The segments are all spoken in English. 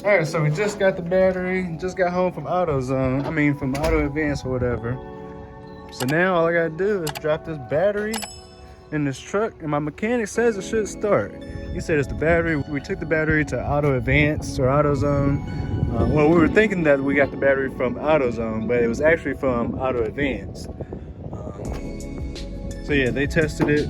All right, so we just got the battery, just got home from AutoZone. I mean, from Auto Advance or whatever. So now all I gotta do is drop this battery in this truck, and my mechanic says it should start. He said it's the battery. We took the battery to Auto Advance or AutoZone. Well, we were thinking that we got the battery from AutoZone, but it was actually from Auto Advance. So yeah, they tested it,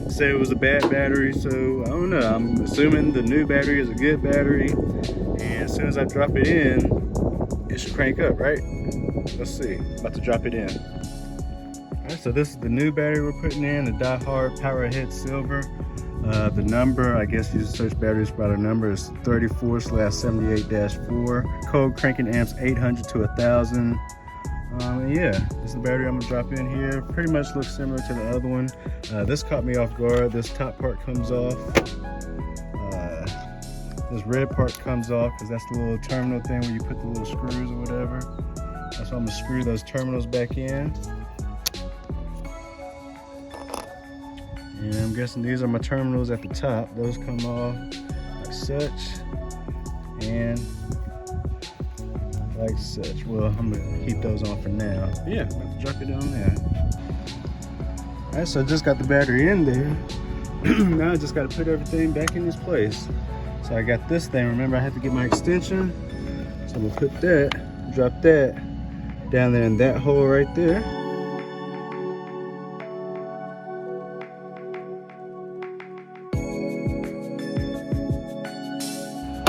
said it was a bad battery, so I don't know. I'm assuming the new battery is a good battery, and as soon as I drop it in, it should crank up, right? Let's see, about to drop it in. All right, so this is the new battery we're putting in, the Die Hard Powerhead Silver. The number, I guess you just search batteries by the number, is 34/78-4. Code cranking amps 800 to 1000. Yeah, this is the battery I'm gonna drop in here. Pretty much looks similar to the other one. This caught me off guard. This top part comes off. This red part comes off because that's the little terminal thing where you put the little screws or whatever. That's why I'm gonna screw those terminals back in. And I'm guessing these are my terminals at the top. Those come off like such and like such. Well, I'm gonna keep those on for now. But yeah, I'm gonna drop it on there. All right, so I just got the battery in there. Now I just gotta put everything back in its place. So I got this thing. Remember, I had to get my extension. So I'm gonna put that, drop that down there in that hole right there.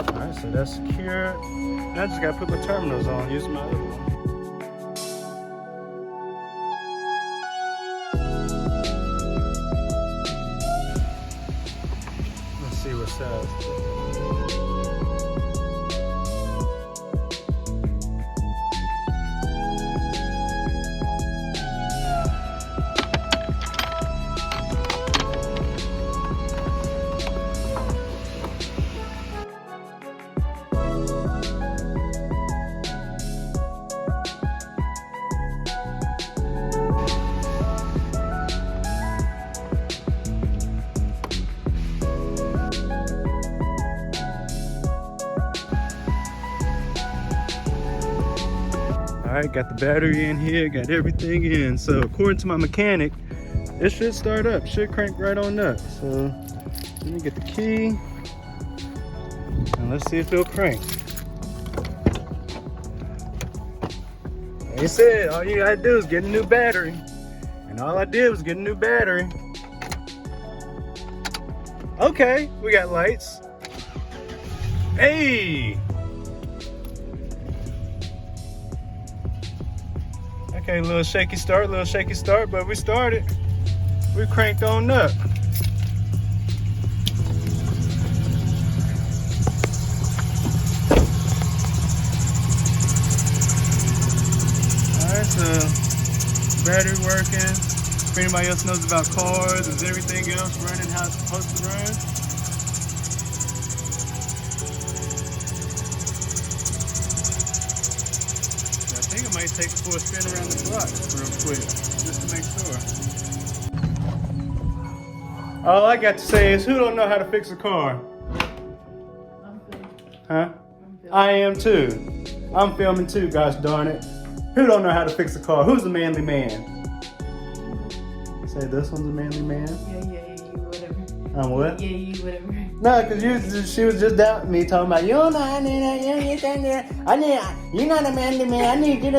All right, so that's secure. Now I just gotta put my terminals on using my other one. Let's see what size. All right, got the battery in here, got everything in. So according to my mechanic, it should start up, should crank right on up. So let me get the key and let's see if it'll crank. Like I said, all you gotta do is get a new battery. And all I did was get a new battery. Okay, we got lights. Hey! Okay, a little shaky start, but we started. We cranked on up. Alright, so battery working. If anybody else knows about cars, is everything else running how it's supposed to run? I think I might take it for a spin around the block real quick, just to make sure. All I got to say is, who don't know how to fix a car? Huh? I am too. I'm filming too, gosh darn it. Who don't know how to fix a car? Who's a manly man? Say this one's a manly man? Yeah, you, whatever. I'm what? Yeah, you, whatever. No, because she was just doubting me, talking about, you don't know, you're not a manly man. I need you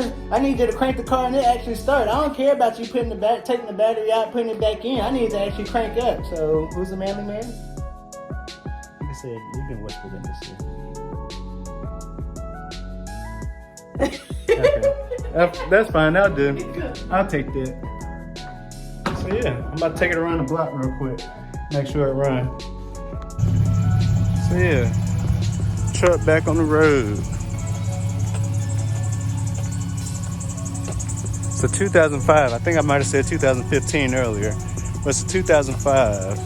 to crank the car and it actually start. I don't care about you taking the battery out, putting it back in. I need to actually crank up. So, who's the manly man? Like I said, you've been whispered in this shit. Okay. That's fine, I'll do. I'll take that. So yeah, I'm about to take it around the block real quick. Make sure it runs. So yeah, truck back on the road. It's a 2005. I think I might have said 2015 earlier, but it's a 2005.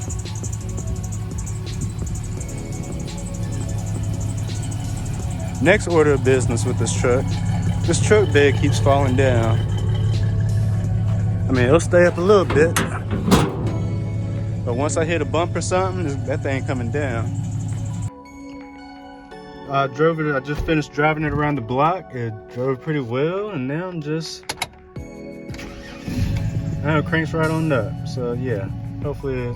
Next order of business with this truck bed keeps falling down. I mean, it'll stay up a little bit, but once I hit a bump or something, that thing coming down. I drove it. I just finished driving it around the block. It drove pretty well, and now I'm just. Now it cranks right on up. So yeah, hopefully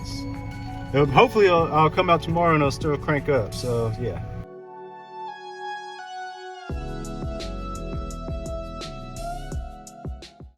I'll come out tomorrow and it'll still crank up. So yeah.